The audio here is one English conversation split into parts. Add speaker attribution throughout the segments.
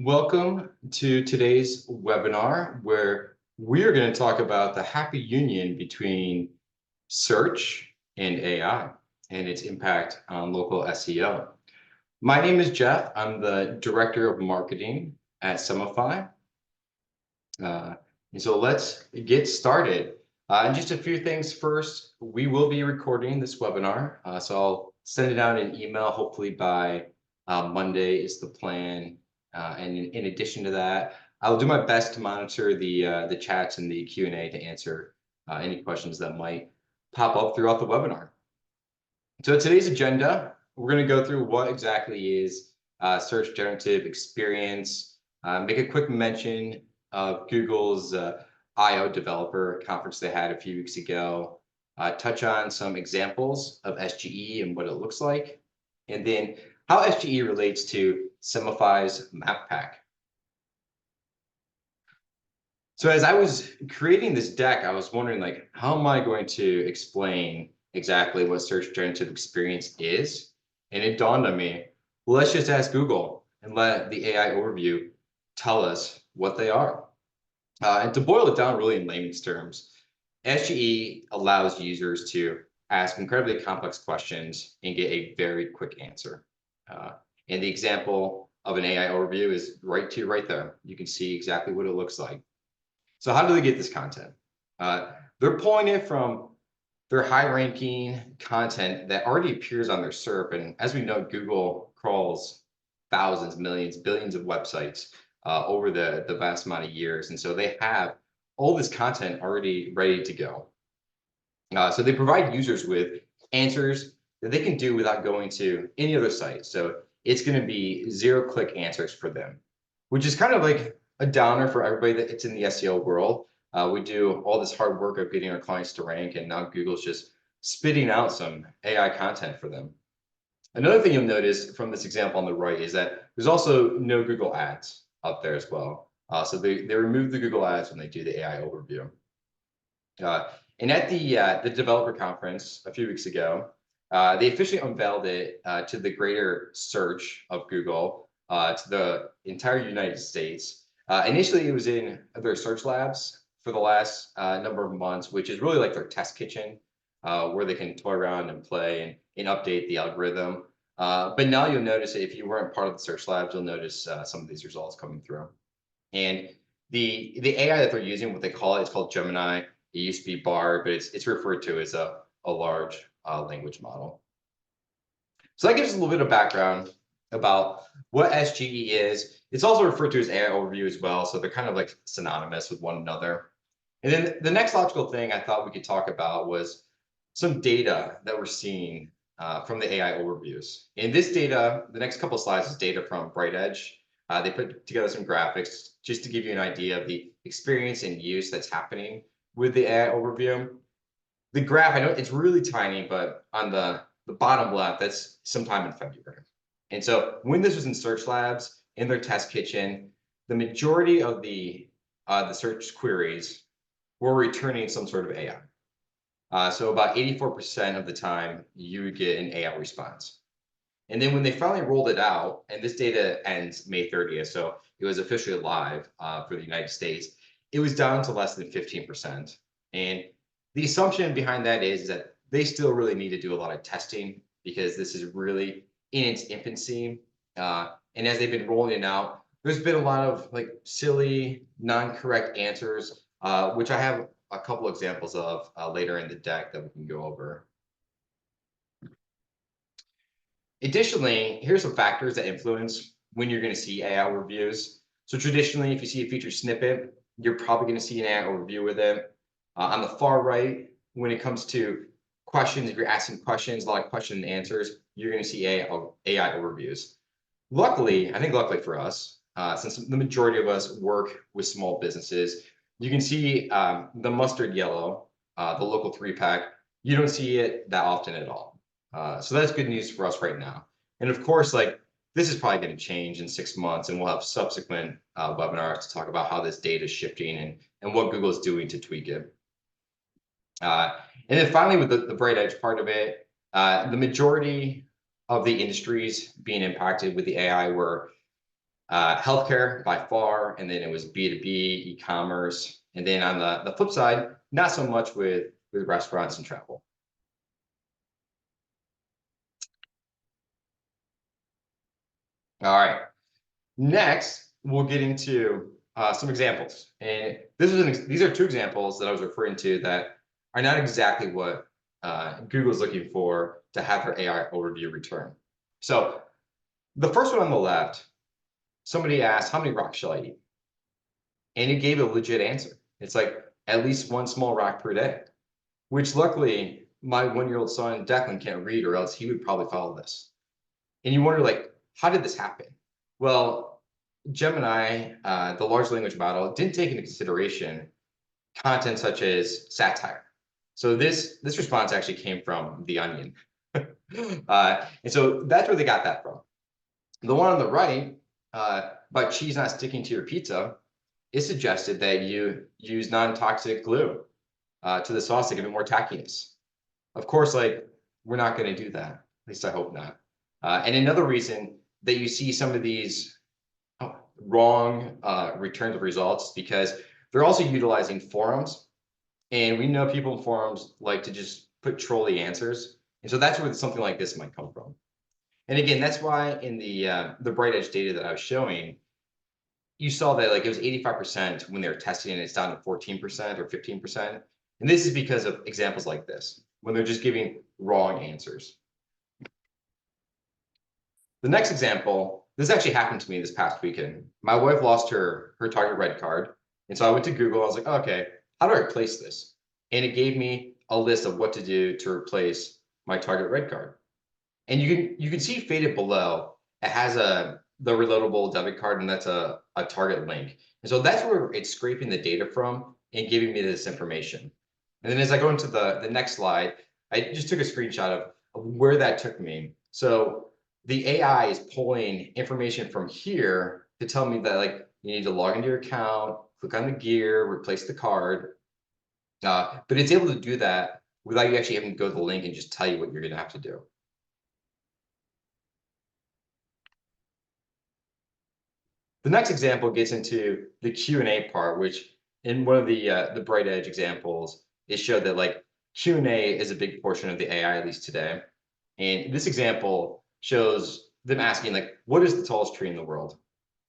Speaker 1: Welcome to today's webinar where we're going to talk about the happy union between search and AI and its impact on local SEO. My name is Jeff. I'm the Director of Marketing at Semify. And so let's get started. And just a few things first. We will be recording this webinar, so I'll send it out in email hopefully by Monday is the plan. And in addition to that, I'll do my best to monitor the chats and the Q&A to answer any questions that might pop up throughout the webinar. So today's agenda, we're going to go through what exactly is Search Generative Experience, make a quick mention of Google's I/O developer conference they had a few weeks ago, touch on some examples of SGE and what it looks like, and then how SGE relates to Semify's map pack. So as I was creating this deck, I was wondering, like, how am I going to explain exactly what Search Generative Experience is? And it dawned on me, well, let's just ask Google and let the AI overview tell us what they are. And to boil it down really in layman's terms, SGE allows users to ask incredibly complex questions and get a very quick answer. And the example of an AI overview is right there. You can see exactly what it looks like. So how do they get this content? They're pulling it from their high-ranking content that already appears on their SERP. And as we know, Google crawls thousands, millions, billions of websites over the vast amount of years. And so they have all this content already ready to go. So they provide users with answers that they can do without going to any other site. So it's going to be zero-click answers for them, which is kind of like a downer for everybody that's in the SEO world. We do all this hard work of getting our clients to rank, and now Google's just spitting out some AI content for them. Another thing you'll notice from this example on the right is that there's also no Google Ads up there as well. So they remove the Google Ads when they do the AI overview. And at the developer conference a few weeks ago, they officially unveiled it to the greater search of Google, to the entire United States. Initially, it was in their search labs for the last number of months, which is really like their test kitchen, where they can toy around and play and update the algorithm. But now you'll notice if you weren't part of the search labs, you'll notice some of these results coming through. And the AI that they're using, what they call it, is called Gemini. It used to be Bard, but it's referred to as a large language model. So that gives us a little bit of background about what SGE is. It's also referred to as AI overview as well, so they're kind of like synonymous with one another. And then the next logical thing I thought we could talk about was some data that we're seeing from the AI overviews. And this data, the next couple of slides is data from BrightEdge. They put together some graphics just to give you an idea of the experience and use that's happening with the AI overview. The graph, I know it's really tiny, but on the bottom left, that's sometime in February. And so when this was in search labs, in their test kitchen, the majority of the search queries were returning some sort of AI. So about 84% of the time, you would get an AI response. And then when they finally rolled it out, and this data ends May 30th, so it was officially live for the United States, it was down to less than 15%. And the assumption behind that is that they still really need to do a lot of testing because this is really in its infancy. And as they've been rolling it out, there's been a lot of like silly, non-correct answers, which I have a couple examples of later in the deck that we can go over. Additionally, here's some factors that influence when you're going to see AI reviews. So traditionally, if you see a feature snippet, you're probably going to see an AI overview with it. On the far right, when it comes to questions, if you're asking questions, a lot of question and answers, you're going to see AI overviews. Luckily, I think luckily for us, since the majority of us work with small businesses, you can see the mustard yellow, the local 3-pack. You don't see it that often at all. So that's good news for us right now. And of course, like this is probably going to change in 6 months, and we'll have subsequent webinars to talk about how this data is shifting and what Google is doing to tweak it. And then finally, with the BrightEdge part of it, the majority of the industries being impacted with the AI were Healthcare by far, and then it was B2B, e-commerce, and then on the flip side, not so much with restaurants and travel. All right, next we'll get into some examples, and these are two examples that I was referring to that are not exactly what Google's looking for to have their AI overview return. So the first one on the left, somebody asked, how many rocks shall I eat? And it gave a legit answer. It's like at least one small rock per day, which luckily my 1-year-old son Declan can't read, or else he would probably follow this. And you wonder, like, how did this happen? Well, Gemini, the large language model, didn't take into consideration content such as satire. So this response actually came from The Onion. And so that's where they got that from. The one on the right, about cheese not sticking to your pizza, it suggested that you use non-toxic glue to the sauce to give it more tackiness. Of course, like, we're not going to do that. At least I hope not. And another reason that you see some of these wrong returns of results, because they're also utilizing forums. And we know people in forums like to just put trolley answers. And so that's where something like this might come from. And again, that's why in the Bright Edge data that I was showing, you saw that like it was 85% when they were testing and it's down to 14% or 15%. And this is because of examples like this, when they're just giving wrong answers. The next example, this actually happened to me this past weekend. My wife lost her Target Red card. And so I went to Google. I was like, oh, okay, how do I replace this? And it gave me a list of what to do to replace my Target Red card. And you can see faded below, it has the reloadable debit card, and that's a Target link. And so that's where it's scraping the data from and giving me this information. And then as I go into the next slide, I just took a screenshot of where that took me. So the AI is pulling information from here to tell me that, like, you need to log into your account, click on the gear, replace the card. But it's able to do that without you actually having to go to the link and just tell you what you're going to have to do. The next example gets into the Q&A part, which in one of the Bright Edge examples, it showed that like Q&A is a big portion of the AI, at least today. And this example shows them asking, like, what is the tallest tree in the world?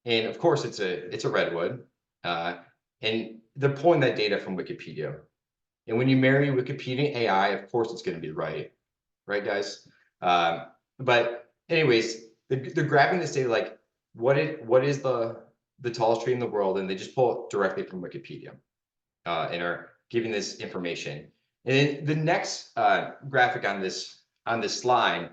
Speaker 1: And of course, it's a redwood. And they're pulling that data from Wikipedia. And when you marry Wikipedia AI, of course, it's going to be right, guys? But anyways, they're grabbing this data, like, what is the tallest tree in the world, and they just pull it directly from Wikipedia and are giving this information. And then the next graphic on this slide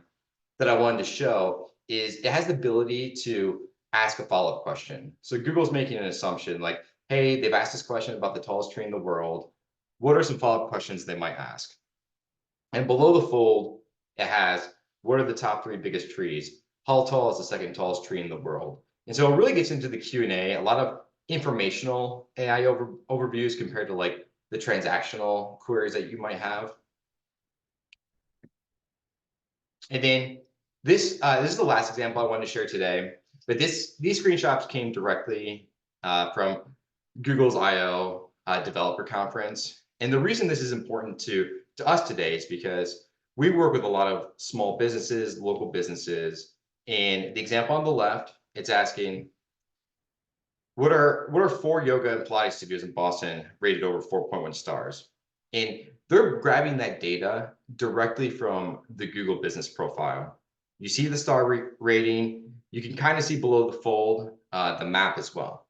Speaker 1: that I wanted to show is it has the ability to ask a follow-up question. So Google's making an assumption like, hey, they've asked this question about the tallest tree in the world. What are some follow-up questions they might ask? And below the fold, it has, what are the top 3 biggest trees? How tall is the second tallest tree in the world? And so it really gets into the Q&A, a lot of informational AI overviews compared to like the transactional queries that you might have. And then this is the last example I wanted to share today, but these screenshots came directly from Google's I/O developer conference. And the reason this is important to us today is because we work with a lot of small businesses, local businesses, and the example on the left, it's asking, what are 4 yoga and Pilates studios in Boston rated over 4.1 stars? And they're grabbing that data directly from the Google business profile. You see the star rating. You can kind of see below the fold the map as well.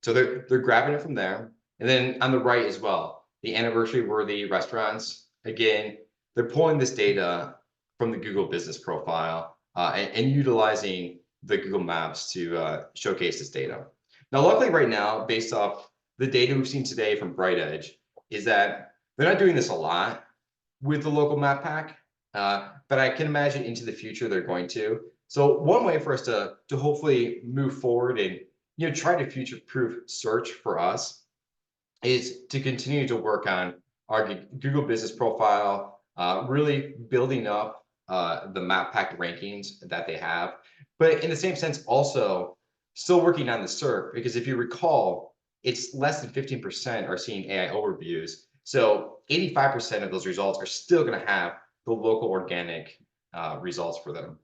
Speaker 1: So they're grabbing it from there. And then on the right as well, the anniversary-worthy restaurants. Again, they're pulling this data from the Google business profile and utilizing the Google Maps to showcase this data. Now, luckily right now, based off the data we've seen today from Bright Edge, is that they're not doing this a lot with the local map pack, but I can imagine into the future they're going to. So one way for us to hopefully move forward and try to future-proof search for us is to continue to work on our Google business profile, really building up the map pack rankings that they have, but in the same sense also still working on the SERP, because if you recall, it's less than 15% are seeing AI overviews. So 85% of those results are still going to have the local organic results for them.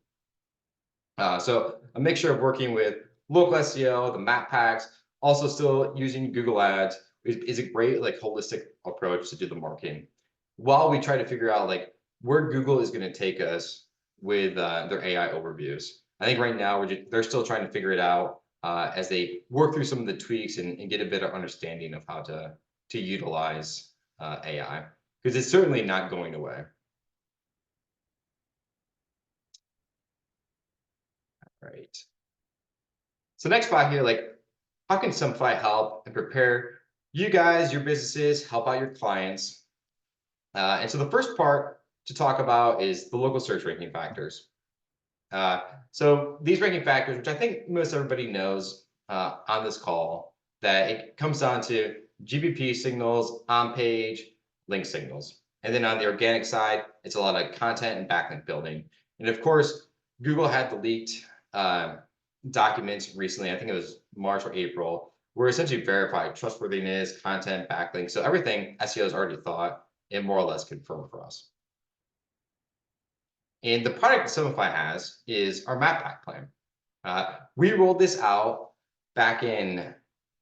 Speaker 1: So a mixture of working with local SEO, the map packs, also still using Google Ads is a great like holistic approach to do the marketing, while we try to figure out like where Google is going to take us with their AI overviews. I think right now they're still trying to figure it out as they work through some of the tweaks and get a better understanding of how to utilize AI, because it's certainly not going away. Right. So next spot here, like how can Simplify help and prepare you guys, your businesses, help out your clients? And so the first part to talk about is the local search ranking factors. So these ranking factors, which I think most everybody knows on this call, that it comes down to GBP signals, on-page, link signals. And then on the organic side, it's a lot of content and backlink building. And of course, Google had the leaked documents recently, I think it was March or April, where essentially verified trustworthiness, content, backlink. So everything SEO has already thought and more or less confirmed for us. And the product that Simplify has is our map pack plan. We rolled this out back in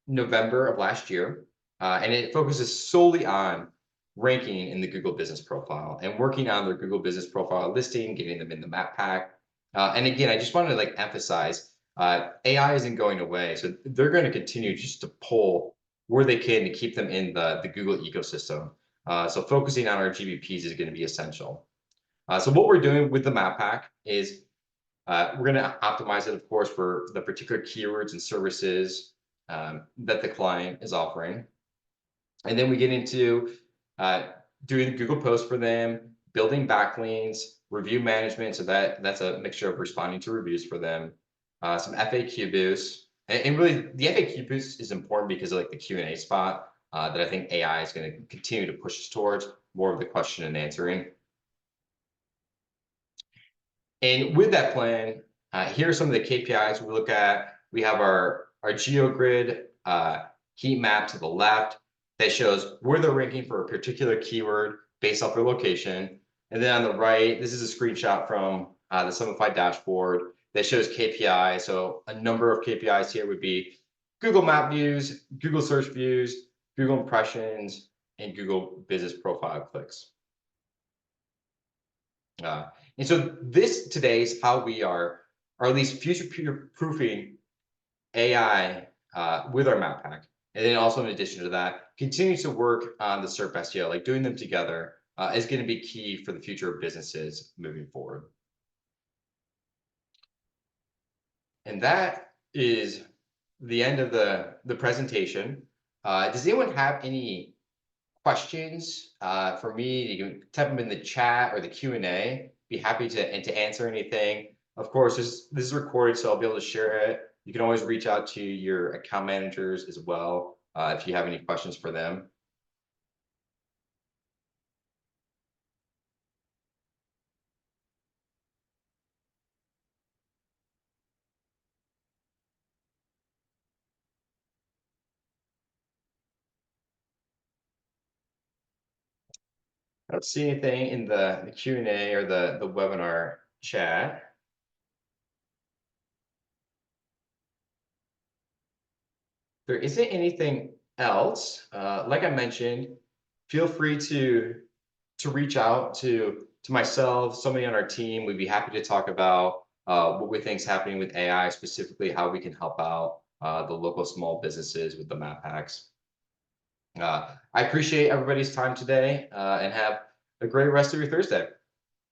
Speaker 1: November of last year, and it focuses solely on ranking in the Google Business Profile and working on their Google Business Profile listing, getting them in the map pack. And again, I just wanted to like emphasize, AI isn't going away, so they're going to continue just to pull where they can to keep them in the Google ecosystem. So focusing on our GBPs is going to be essential. So what we're doing with the map pack is we're going to optimize it, of course, for the particular keywords and services that the client is offering. And then we get into doing Google posts for them, building backlinks, review management. So that's a mixture of responding to reviews for them, some FAQ boosts. And really, the FAQ boost is important because of like the Q&A spot that I think AI is going to continue to push us towards more of the question and answering. And with that plan, here are some of the KPIs we look at. We have our GeoGrid heat map to the left that shows where they're ranking for a particular keyword based off their location. And then on the right, this is a screenshot from the Simplify dashboard that shows KPI. So a number of KPIs here would be Google Map views, Google search views, Google impressions, and Google Business Profile clicks. And so this today is how we are, or at least future-proofing AI with our map pack. And then also in addition to that, continue to work on the SERP SEO, like doing them together is going to be key for the future of businesses moving forward. And that is the end of the presentation. Does anyone have any questions for me? You can type them in the chat or the Q&A. Be happy to answer anything. Of course, this is recorded, so I'll be able to share it. You can always reach out to your account managers as well if you have any questions for them. I don't see anything in the Q&A or the webinar chat. There isn't anything else. Like I mentioned, feel free to reach out to myself, somebody on our team. We'd be happy to talk about what we think is happening with AI, specifically how we can help out the local small businesses with the map packs. I appreciate everybody's time today and have a great rest of your Thursday.